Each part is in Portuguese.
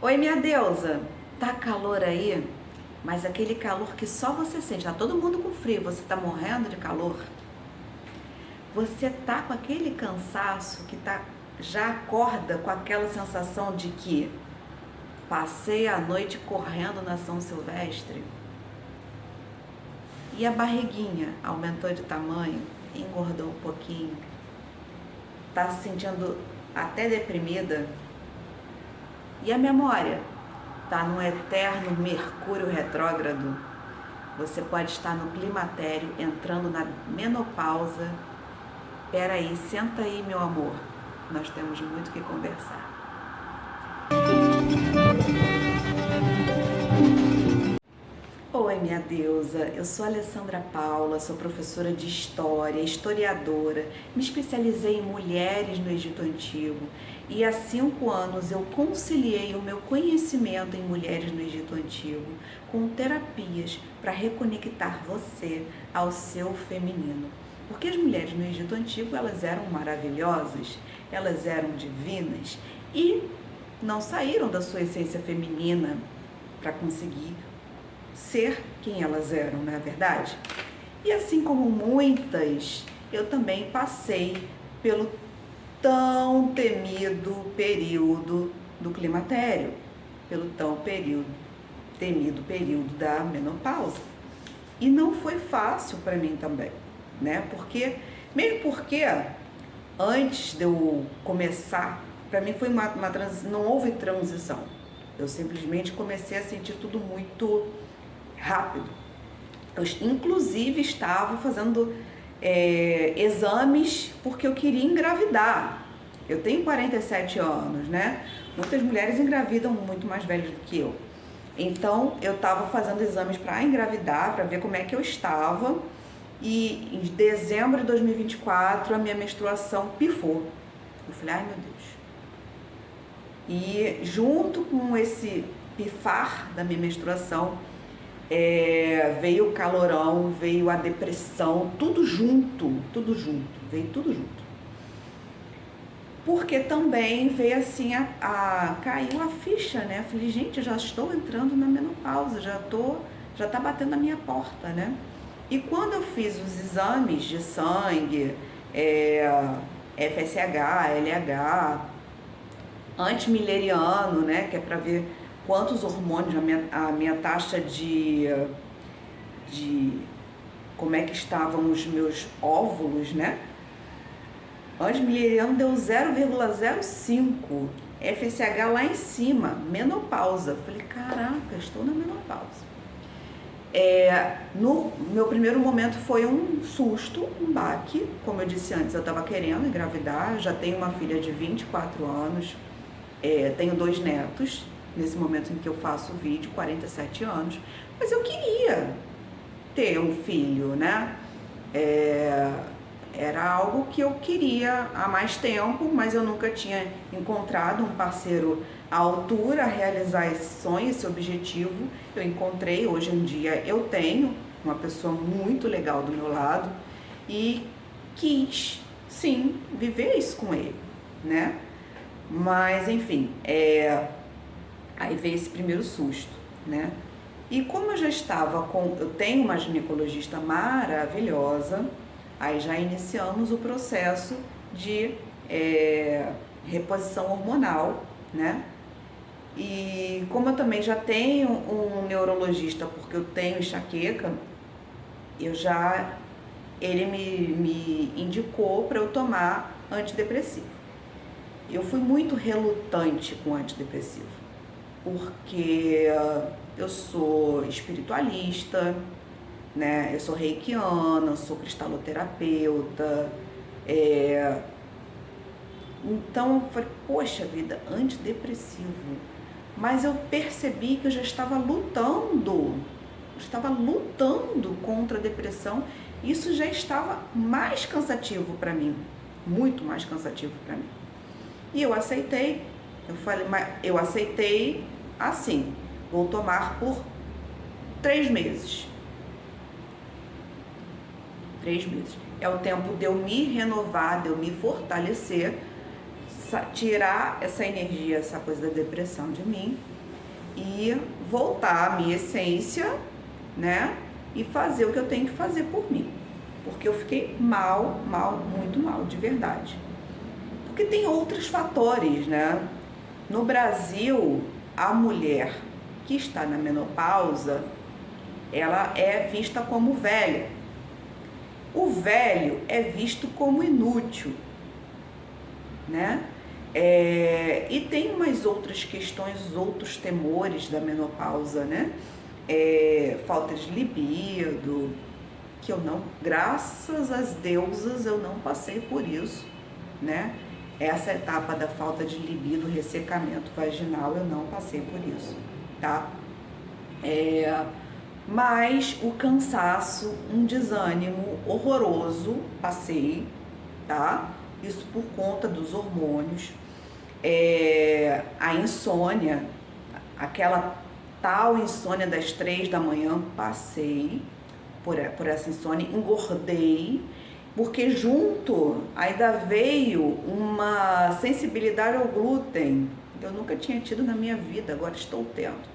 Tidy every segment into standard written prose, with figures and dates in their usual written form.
Oi, minha deusa, tá calor aí? Mas aquele calor que só você sente, tá todo mundo com frio, você tá morrendo de calor? Você tá com aquele cansaço que já acorda com aquela sensação de que passei a noite correndo na São Silvestre? E a barriguinha aumentou de tamanho, engordou um pouquinho, tá se sentindo até deprimida? E a memória? Tá num eterno Mercúrio retrógrado. Você pode estar no climatério, entrando na menopausa. Peraí, senta aí, meu amor. Nós temos muito o que conversar. Oi, minha deusa. Eu sou Alessandra Paula, sou professora de história, historiadora. Me especializei em mulheres no Egito Antigo e há 5 anos eu conciliei o meu conhecimento em mulheres no Egito Antigo com terapias para reconectar você ao seu feminino. Porque as mulheres no Egito Antigo, elas eram maravilhosas, elas eram divinas e não saíram da sua essência feminina para conseguir ser quem elas eram, não é verdade? E assim como muitas, eu também passei pelo tão temido período do climatério, pelo temido período da menopausa. E não foi fácil para mim também, né? Mesmo porque antes de eu começar, para mim foi não houve transição. Eu simplesmente comecei a sentir tudo muito rápido. Eu, inclusive, estava fazendo exames porque eu queria engravidar. Eu tenho 47 anos, né? Muitas mulheres engravidam muito mais velhas do que eu. Então, eu estava fazendo exames para engravidar, para ver como é que eu estava. E em dezembro de 2024, a minha menstruação pifou. Eu falei, ai meu Deus. E junto com esse pifar da minha menstruação, veio o calorão, veio a depressão, tudo junto, veio tudo junto. Porque também veio assim, caiu a ficha, né? Eu falei, gente, eu já estou entrando na menopausa, já tá batendo a minha porta, né? E quando eu fiz os exames de sangue, FSH, LH, antimileriano, né? Que é para ver quantos hormônios, a minha taxa de como é que estavam os meus óvulos, né? Antimileriano deu 0,05, FSH lá em cima, menopausa. Falei, caraca, estou na menopausa. No meu primeiro momento foi um susto, um baque. Como eu disse antes, eu estava querendo engravidar, já tenho uma filha de 24 anos, tenho 2 netos, nesse momento em que eu faço o vídeo, 47 anos, mas eu queria ter um filho, né? Era algo que eu queria há mais tempo, mas eu nunca tinha encontrado um parceiro à altura a realizar esse sonho, esse objetivo. Eu encontrei, hoje em dia eu tenho uma pessoa muito legal do meu lado e quis, sim, viver isso com ele, né? Mas, enfim, aí veio esse primeiro susto, né? E como eu tenho uma ginecologista maravilhosa, aí já iniciamos o processo de reposição hormonal, né? E como eu também já tenho um neurologista, porque eu tenho enxaqueca, ele me indicou para eu tomar antidepressivo. Eu fui muito relutante com antidepressivo, porque eu sou espiritualista, né? Eu sou reikiana, sou cristaloterapeuta, então eu falei, poxa vida, antidepressivo. Mas eu percebi que eu já estava lutando contra a depressão. Isso já estava mais cansativo para mim, muito mais cansativo para mim. E eu aceitei, eu aceitei assim, vou tomar por 3 meses. 3 meses. É o tempo de eu me renovar, de eu me fortalecer, tirar essa energia, essa coisa da depressão de mim e voltar à minha essência, né? E fazer o que eu tenho que fazer por mim. Porque eu fiquei mal, muito mal, de verdade. Porque tem outros fatores, né? No Brasil, a mulher que está na menopausa, ela é vista como velha. O velho é visto como inútil, né? E tem umas outras questões, outros temores da menopausa, né? Falta de libido, que eu não, graças às deusas, eu não passei por isso, né? Essa etapa da falta de libido, ressecamento vaginal, eu não passei por isso, tá? Mas o cansaço, um desânimo horroroso, passei, tá? Isso por conta dos hormônios. A insônia, aquela tal insônia das 3 da manhã, passei por essa insônia, engordei, porque junto ainda veio uma sensibilidade ao glúten, que eu nunca tinha tido na minha vida, agora estou tendo.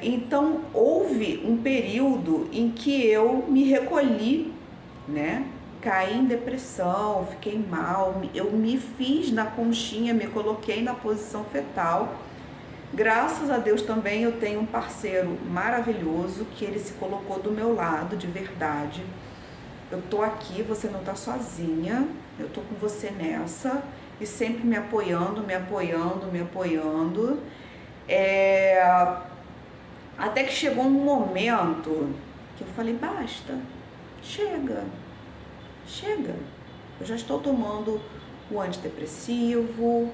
Então houve um período em que eu me recolhi, né? Caí em depressão, fiquei mal, eu me fiz na conchinha, me coloquei na posição fetal. Graças a Deus também eu tenho um parceiro maravilhoso que ele se colocou do meu lado de verdade. Eu tô aqui, você não tá sozinha, eu tô com você nessa, e sempre me apoiando. Até que chegou um momento que eu falei, basta, chega. Eu já estou tomando o antidepressivo,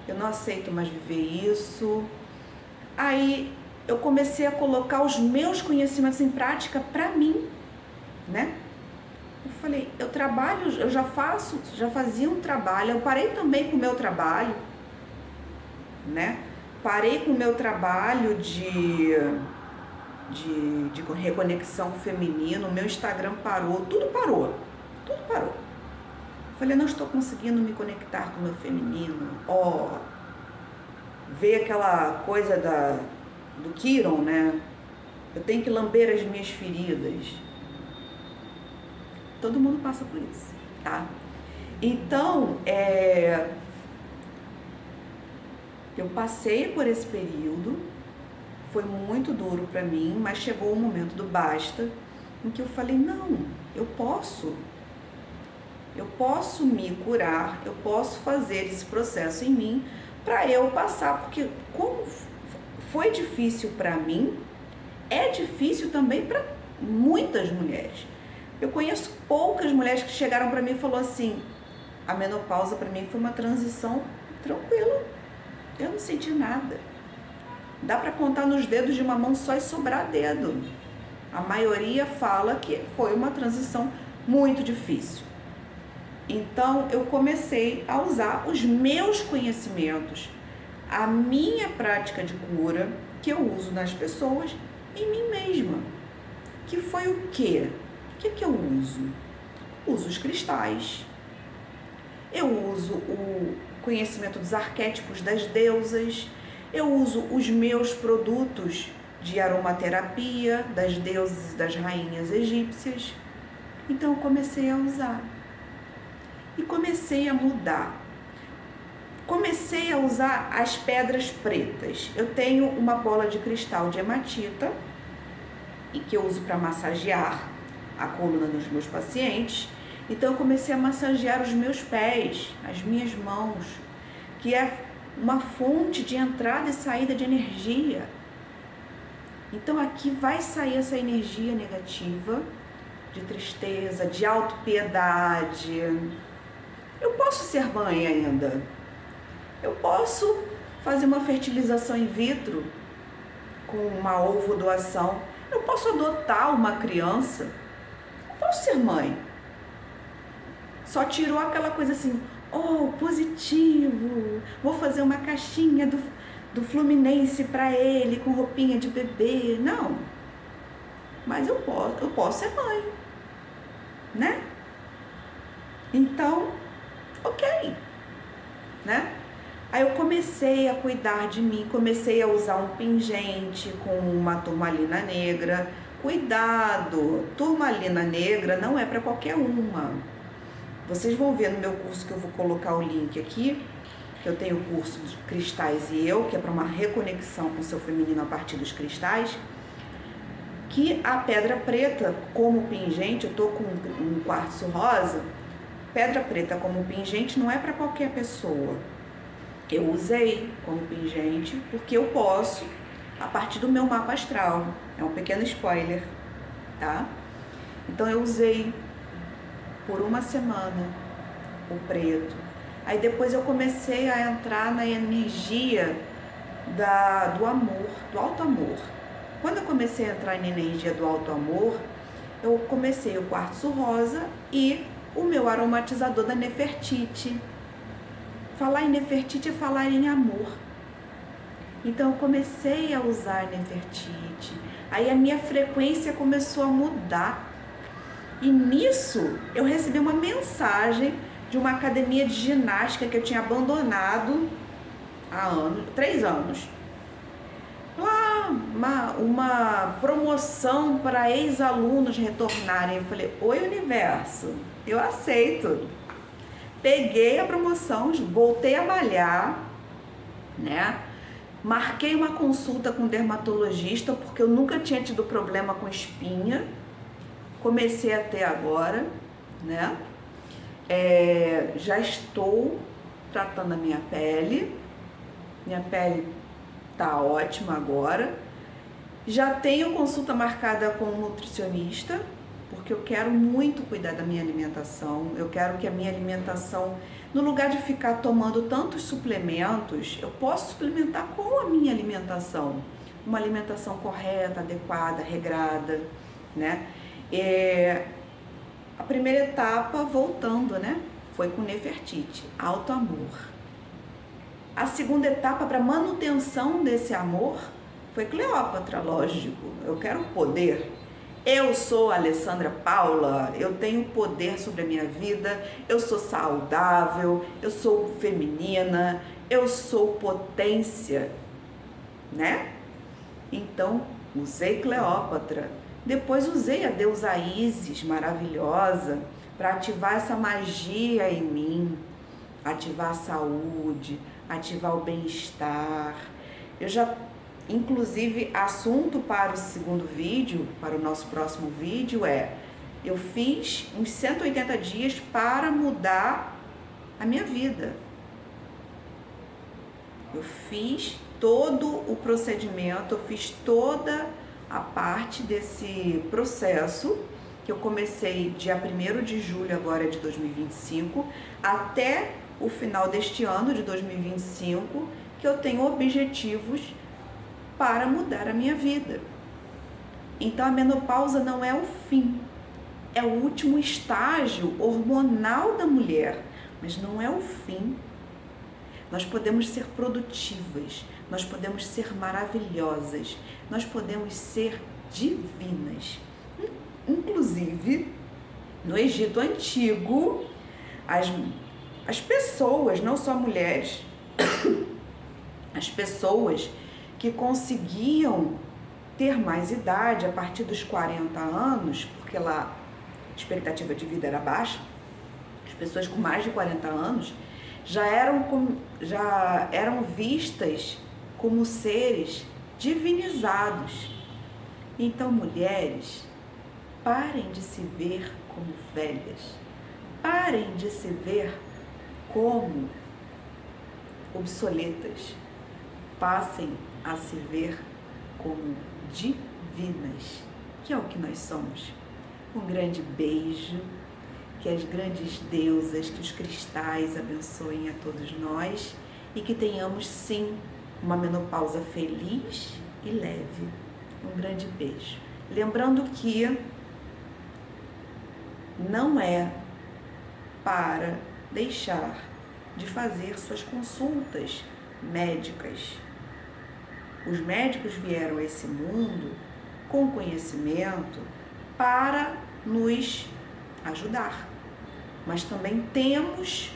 eu não aceito mais viver isso. Aí eu comecei a colocar os meus conhecimentos em prática para mim, né? Eu falei, eu trabalho, eu já fazia um trabalho, eu parei também com o meu trabalho, né? Parei com o meu trabalho de reconexão feminina, o meu Instagram parou, tudo parou. Falei, não estou conseguindo me conectar com o meu feminino. Veio aquela coisa do Quiron, né? Eu tenho que lamber as minhas feridas. Todo mundo passa por isso, tá? Então, eu passei por esse período, foi muito duro pra mim, mas chegou o momento do basta, em que eu falei, não, eu posso me curar, eu posso fazer esse processo em mim para eu passar, porque como foi difícil para mim, é difícil também para muitas mulheres. Eu conheço poucas mulheres que chegaram para mim e falaram assim, a menopausa para mim foi uma transição tranquila, eu não senti nada. Dá para contar nos dedos de uma mão só e sobrar dedo. A maioria fala que foi uma transição muito difícil. Então eu comecei a usar os meus conhecimentos, a minha prática de cura, que eu uso nas pessoas, em mim mesma. Que foi o quê? O que eu uso? Uso os cristais, eu uso o conhecimento dos arquétipos das deusas, eu uso os meus produtos de aromaterapia das deusas e das rainhas egípcias. Então eu comecei a usar. E comecei a mudar. Comecei a usar as pedras pretas. Eu tenho uma bola de cristal de hematita, e que eu uso para massagear a coluna dos meus pacientes. Então eu comecei a massagear os meus pés, as minhas mãos, que é uma fonte de entrada e saída de energia. Então aqui vai sair essa energia negativa, de tristeza, de autopiedade. Eu posso ser mãe ainda. Eu posso fazer uma fertilização in vitro com uma ovodoação. Eu posso adotar uma criança. Eu posso ser mãe. Só tirou aquela coisa assim, positivo. Vou fazer uma caixinha do Fluminense para ele com roupinha de bebê. Não. Mas eu posso ser mãe, né? Então, ok, né? Aí eu comecei a cuidar de mim, comecei a usar um pingente com uma turmalina negra. Cuidado, turmalina negra não é para qualquer uma. Vocês vão ver no meu curso, que eu vou colocar o link aqui, que eu tenho o curso de Cristais e Eu, que é para uma reconexão com o seu feminino a partir dos cristais, que a pedra preta como pingente, eu tô com um quartzo rosa, pedra preta como pingente não é para qualquer pessoa. Eu usei como pingente porque eu posso, a partir do meu mapa astral. É um pequeno spoiler, tá? Então eu usei por uma semana o preto. Aí depois eu comecei a entrar na energia do amor, do alto amor. Quando eu comecei a entrar na energia do alto amor, eu comecei o quartzo rosa e o meu aromatizador da Nefertiti. Falar em Nefertiti é falar em amor. Então eu comecei a usar Nefertiti. Aí a minha frequência começou a mudar. E nisso eu recebi uma mensagem de uma academia de ginástica que eu tinha abandonado há 3 anos. Lá, uma promoção para ex-alunos retornarem. Eu falei, oi universo, eu aceito. Peguei a promoção, voltei a malhar, né? Marquei uma consulta com o dermatologista, porque eu nunca tinha tido problema com espinha. Comecei a ter agora, né? Já estou tratando a minha pele. Minha pele tá ótima agora. Já tenho consulta marcada com um nutricionista, porque eu quero muito cuidar da minha alimentação. Eu quero que a minha alimentação, no lugar de ficar tomando tantos suplementos, eu posso suplementar com a minha alimentação. Uma alimentação correta, adequada, regrada, né? A primeira etapa, voltando, né? Foi com Nefertiti, alto amor. A segunda etapa, para manutenção desse amor, foi Cleópatra, lógico. Eu quero poder. Eu sou a Alessandra Paula, eu tenho poder sobre a minha vida, eu sou saudável, eu sou feminina, eu sou potência, né? Então, usei Cleópatra. Depois usei a deusa Ísis, maravilhosa, para ativar essa magia em mim, ativar a saúde, ativar o bem-estar. Eu já, inclusive, assunto para o segundo vídeo, para o nosso próximo vídeo eu fiz uns 180 dias para mudar a minha vida. Eu fiz todo o procedimento, eu fiz toda a parte desse processo, que eu comecei dia 1º de julho agora de 2025, até o final deste ano de 2025, que eu tenho objetivos para mudar a minha vida. Então a menopausa não é o fim, é o último estágio hormonal da mulher, mas não é o fim. Nós podemos ser produtivas, nós podemos ser maravilhosas, nós podemos ser divinas. Inclusive, no Egito Antigo, as pessoas, não só mulheres, as pessoas que conseguiam ter mais idade a partir dos 40 anos, porque lá a expectativa de vida era baixa, as pessoas com mais de 40 anos já eram vistas como seres divinizados. Então, mulheres, parem de se ver como velhas, parem de se ver como obsoletas, passem a se ver como divinas, que é o que nós somos. Um grande beijo, que as grandes deusas, que os cristais abençoem a todos nós e que tenhamos sim uma menopausa feliz e leve. Um grande beijo. Lembrando que não é para deixar de fazer suas consultas médicas. Os médicos vieram a esse mundo com conhecimento para nos ajudar, mas também temos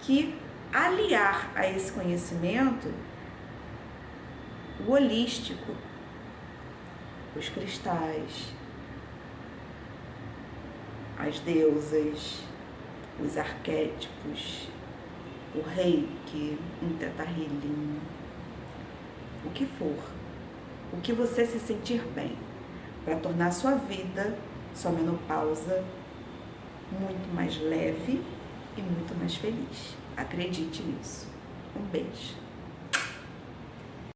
que aliar a esse conhecimento o holístico, os cristais, as deusas, os arquétipos, o reiki, um teta healing, o que for, o que você se sentir bem, para tornar sua vida, sua menopausa, muito mais leve e muito mais feliz. Acredite nisso. Um beijo.